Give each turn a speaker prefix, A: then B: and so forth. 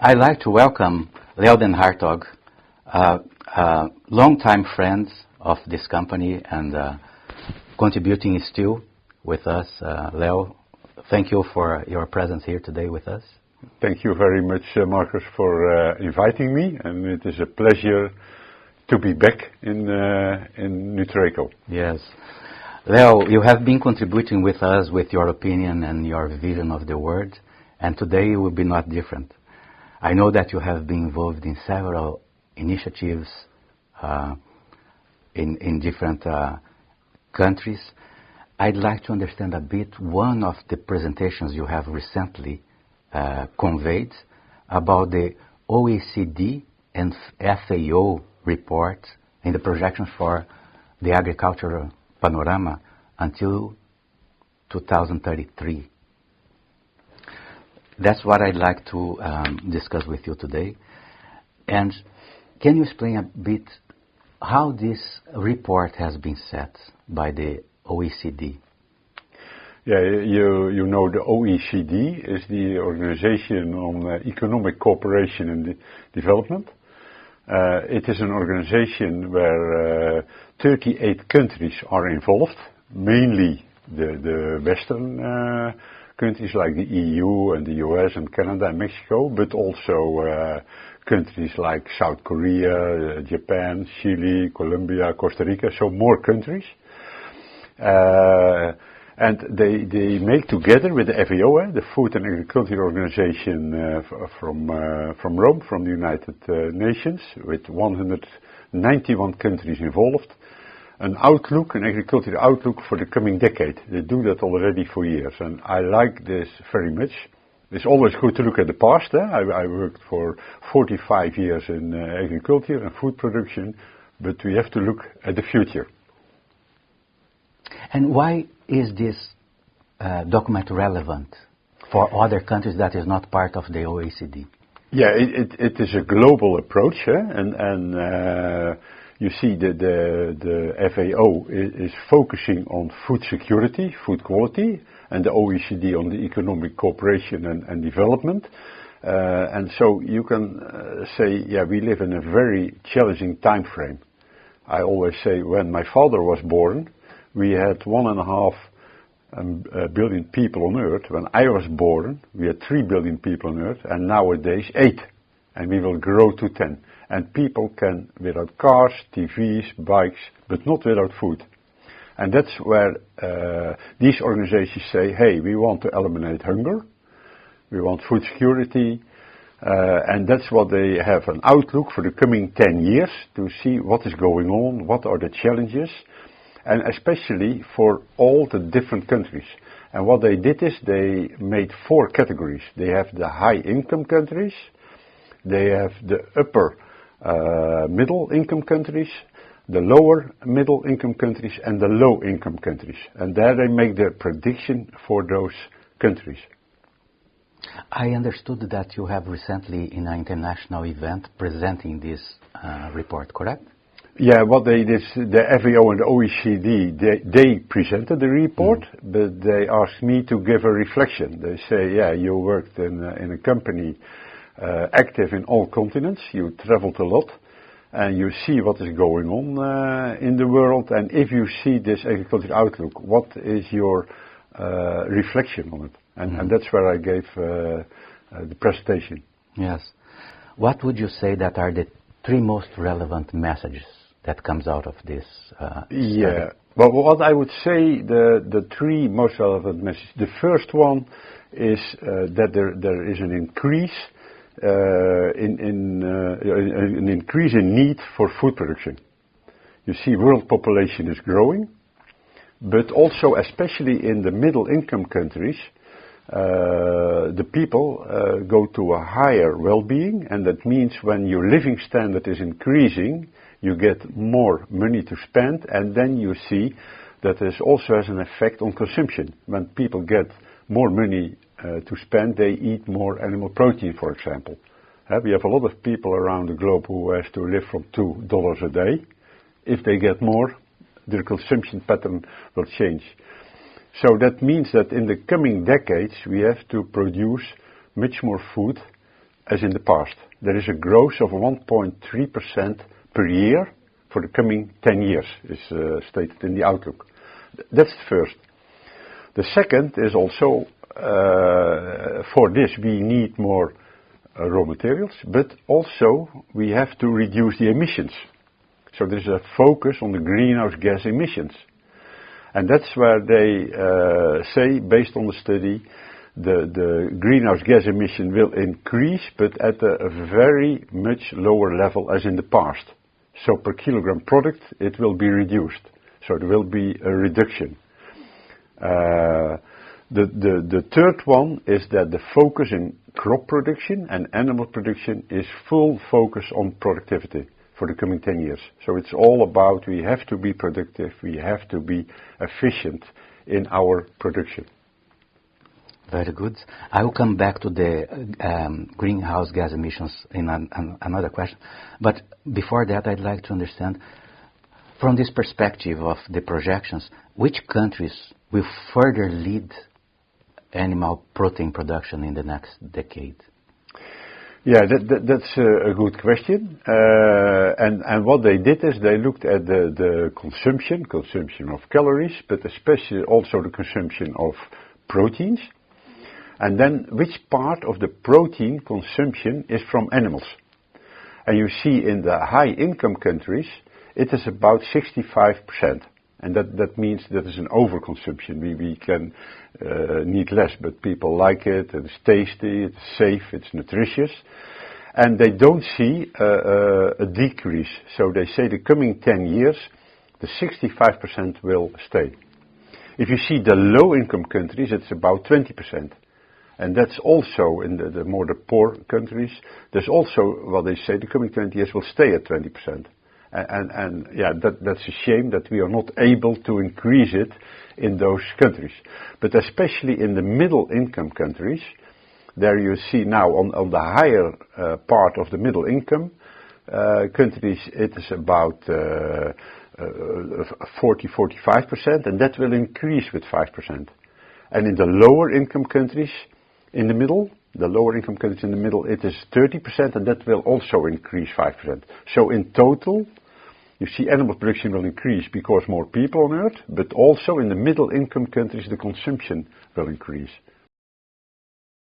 A: I'd like to welcome Leo and Hartog, longtime friends of this company and contributing still with us. Leo, thank you for your presence here today with us.
B: Thank you very much, Marcus, for inviting me, and it is a pleasure to be back in Nutreco.
A: Yes. Leo, you have been contributing with us with your opinion and your vision of the world, and today will be not different. I know that you have been involved in several initiatives in different countries. I'd like to understand a bit one of the presentations you have recently conveyed about the OECD and FAO report in the projections for the agricultural panorama until 2033. That's what I'd like to discuss with you today. And can you explain a bit how this report has been set by the OECD?
B: Yeah, you know the OECD is the Organization on Economic Cooperation and Development. It is an organization where 38 countries are involved, mainly the Western countries like the EU and the US and Canada and Mexico, but also countries like South Korea, Japan, Chile, Colombia, Costa Rica, so more countries. And they make together with the FAO, the Food and Agriculture Organization from Rome, from the United Nations, with 191 countries involved, an agricultural outlook for the coming decade. They do that already for years, and I like this very much. It's always good to look at the past. I worked for 45 years in agriculture and food production, but we have to look at the future.
A: And why is this document relevant for other countries that is not part of the OECD?
B: Yeah, it is a global approach, and you see the FAO is focusing on food security, food quality, and the OECD on the economic cooperation and development. And so you can say, yeah, we live in a very challenging time frame. I always say when my father was born, we had 1.5 billion people on Earth. When I was born, we had 3 billion people on Earth, and nowadays 8. And we will grow to 10. And people can, without cars, TVs, bikes, but not without food. And that's where these organizations say, hey, we want to eliminate hunger, we want food security, and that's what they have an outlook for the coming 10 years to see what is going on, what are the challenges, and especially for all the different countries. And what they did is they made 4 categories. They have the high-income countries, they have the upper middle-income countries, the lower middle-income countries, and the low-income countries. And there they make their prediction for those countries.
A: I understood that you have recently in an international event presenting this report, correct?
B: Yeah, what they did, the FAO and the OECD, they presented the report, but they asked me to give a reflection. They say, yeah, you worked in a company active in all continents, you traveled a lot, and you see what is going on in the world, and if you see this agricultural outlook, what is your reflection on it? And that's where I gave the presentation.
A: Yes. What would you say that are the 3 most relevant messages that comes out of this study?
B: Yeah. Well, what I would say, the 3 most relevant messages. The first one is that there is an increase an increase in need for food production. You see, world population is growing, but also, especially in the middle-income countries, the people go to a higher well-being, and that means when your living standard is increasing, you get more money to spend, and then you see that this also has an effect on consumption. When people get more money to spend, they eat more animal protein, for example. We have a lot of people around the globe who have to live from $2 a day. If they get more, their consumption pattern will change. So that means that in the coming decades we have to produce much more food as in the past. There is a growth of 1.3% per year for the coming 10 years, is stated in the outlook. That's the first. The second is also, for this we need more raw materials, but also we have to reduce the emissions. So there's a focus on the greenhouse gas emissions. And that's where they say, based on the study, the greenhouse gas emission will increase, but at a very much lower level as in the past. So per kilogram product, it will be reduced. So there will be a reduction. The third one is that the focus in crop production and animal production is full focus on productivity for the coming 10 years. So it's all about we have to be productive, we have to be efficient in our production.
A: Very good. I will come back to the greenhouse gas emissions in another question. But before that, I'd like to understand, from this perspective of the projections, which countries will further lead animal protein production in the next decade?
B: Yeah, that's a good question. And what they did is they looked at the consumption of calories, but especially also the consumption of proteins. And then which part of the protein consumption is from animals. And you see in the high income countries, it is about 65%. And that means that is an overconsumption. We can need less, but people like it, it's tasty, it's safe, it's nutritious. And they don't see a decrease. So they say the coming 10 years, the 65% will stay. If you see the low income countries, it's about 20%. And that's also in the more the poor countries, there's also, well, they say the coming 20 years will stay at 20%. And yeah, that's a shame that we are not able to increase it in those countries. But especially in the middle income countries, there you see now on the higher part of the middle income countries, it is about 40-45%, and that will increase with 5%. And in the lower income countries, in the middle, it is 30%, and that will also increase 5%. So in total, you see animal production will increase because more people on Earth, but also in the middle income countries, the consumption will increase.